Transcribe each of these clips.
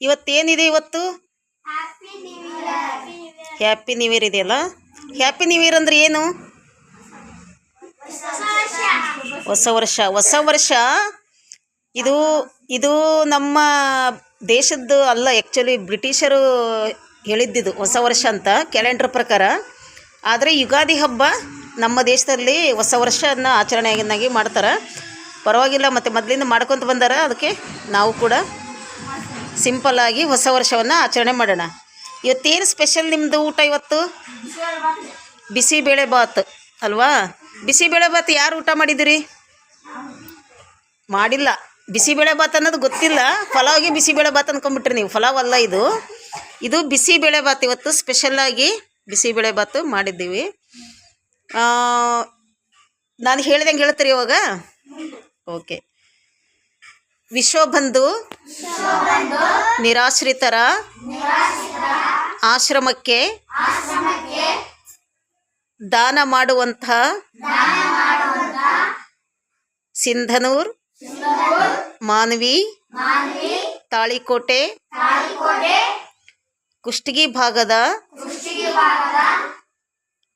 ಇವತ್ತೇನಿದೆ ಇವತ್ತು? Happy new year ಇದೆಯಲ್ಲ. Happy new year ಅಂದರೆ ಏನು? ಹೊಸ ವರ್ಷ. ಹೊಸ ವರ್ಷ ಇದು ಇದು ನಮ್ಮ ದೇಶದ್ದು ಅಲ್ಲ, ಆ್ಯಕ್ಚುಲಿ ಬ್ರಿಟಿಷರು ಹೇಳಿದ್ದಿದ್ದು ಹೊಸ ವರ್ಷ ಅಂತ ಕ್ಯಾಲೆಂಡರ್ ಪ್ರಕಾರ. ಆದರೆ ಯುಗಾದಿ ಹಬ್ಬ ನಮ್ಮ ದೇಶದಲ್ಲಿ ಹೊಸ ವರ್ಷನ ಆಚರಣೆಯಾಗಿ ಮಾಡ್ತಾರೆ. ಪರವಾಗಿಲ್ಲ, ಮತ್ತು ಮೊದಲಿಂದ ಮಾಡ್ಕೊತ ಬಂದಾರ. ಅದಕ್ಕೆ ನಾವು ಕೂಡ ಸಿಂಪಲ್ಲಾಗಿ ಹೊಸ ವರ್ಷವನ್ನು ಆಚರಣೆ ಮಾಡೋಣ. ಇವತ್ತೇನು ಸ್ಪೆಷಲ್ ನಿಮ್ಮದು ಊಟ? ಇವತ್ತು ಬಿಸಿಬೇಳೆ ಬಾತ್ ಅಲ್ವಾ? ಬಿಸಿಬೇಳೆ ಬಾತ್ ಯಾರು ಊಟ ಮಾಡಿದಿರಿ? ಮಾಡಿಲ್ಲ. ಬಿಸಿಬೇಳೆ ಬಾತ್ ಅನ್ನೋದು ಗೊತ್ತಿಲ್ಲ. ಪಲಾವ್ಗೆ ಬಿಸಿಬೇಳೆ ಬಾತ್ ಅಂದ್ಕೊಂಬಿಟ್ರಿ ನೀವು. ಪಲಾವ್ ಅಲ್ಲ ಇದು. ಇದು ಬಿಸಿಬೇಳೆ ಬಾತ್. ಇವತ್ತು ಸ್ಪೆಷಲ್ಲಾಗಿ ಬಿಸಿಬೇಳೆ ಬಾತು ಮಾಡಿದ್ದೀವಿ. ನಾನು ಹೇಳ್ದಂಗೆ ಹೇಳ್ತೀರಿ ಇವಾಗ? ಓಕೆ. ವಿಶ್ವಬಂಧು ನಿರಾಶ್ರಿತರ ಆಶ್ರಮಕ್ಕೆ ದಾನ ಮಾಡುವಂಥ ಸಿಂಧನೂರ್, ಮಾನ್ವಿ, ತಾಳಿಕೋಟೆ, ಕುಷ್ಟಗಿ ಭಾಗದ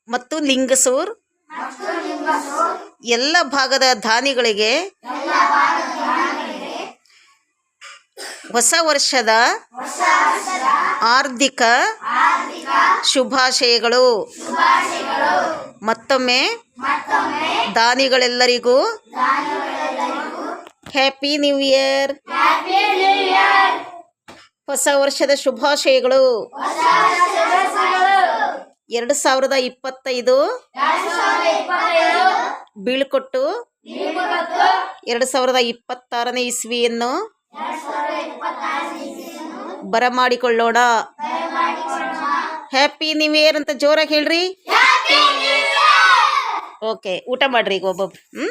ಮತ್ತು ಲಿಂಗಸೂರ್ ಎಲ್ಲ ಭಾಗದ ದಾನಿಗಳಿಗೆ ಹೊಸ ವರ್ಷದ ಆರ್ಥಿಕ ಶುಭಾಶಯಗಳು. ಮತ್ತೊಮ್ಮೆ ದಾನಿಗಳೆಲ್ಲರಿಗೂ ಹ್ಯಾಪಿ ನ್ಯೂ ಇಯರ್. ಹೊಸ ವರ್ಷದ ಶುಭಾಶಯಗಳು. 2025 ಬೀಳ್ಕೊಟ್ಟು 2026ನೇ ಇಸ್ವಿಯನ್ನು ಬರಮಾಡಿಕೊಳ್ಳೋಣ. ಹ್ಯಾಪಿ ನ್ಯೂ ಇಯರ್ ಅಂತ ಜೋರಾಗಿ ಹೇಳ್ರಿ. ಓಕೆ, ಊಟ ಮಾಡ್ರಿ ಈಗ ಒಬ್ಬೊಬ್ರು.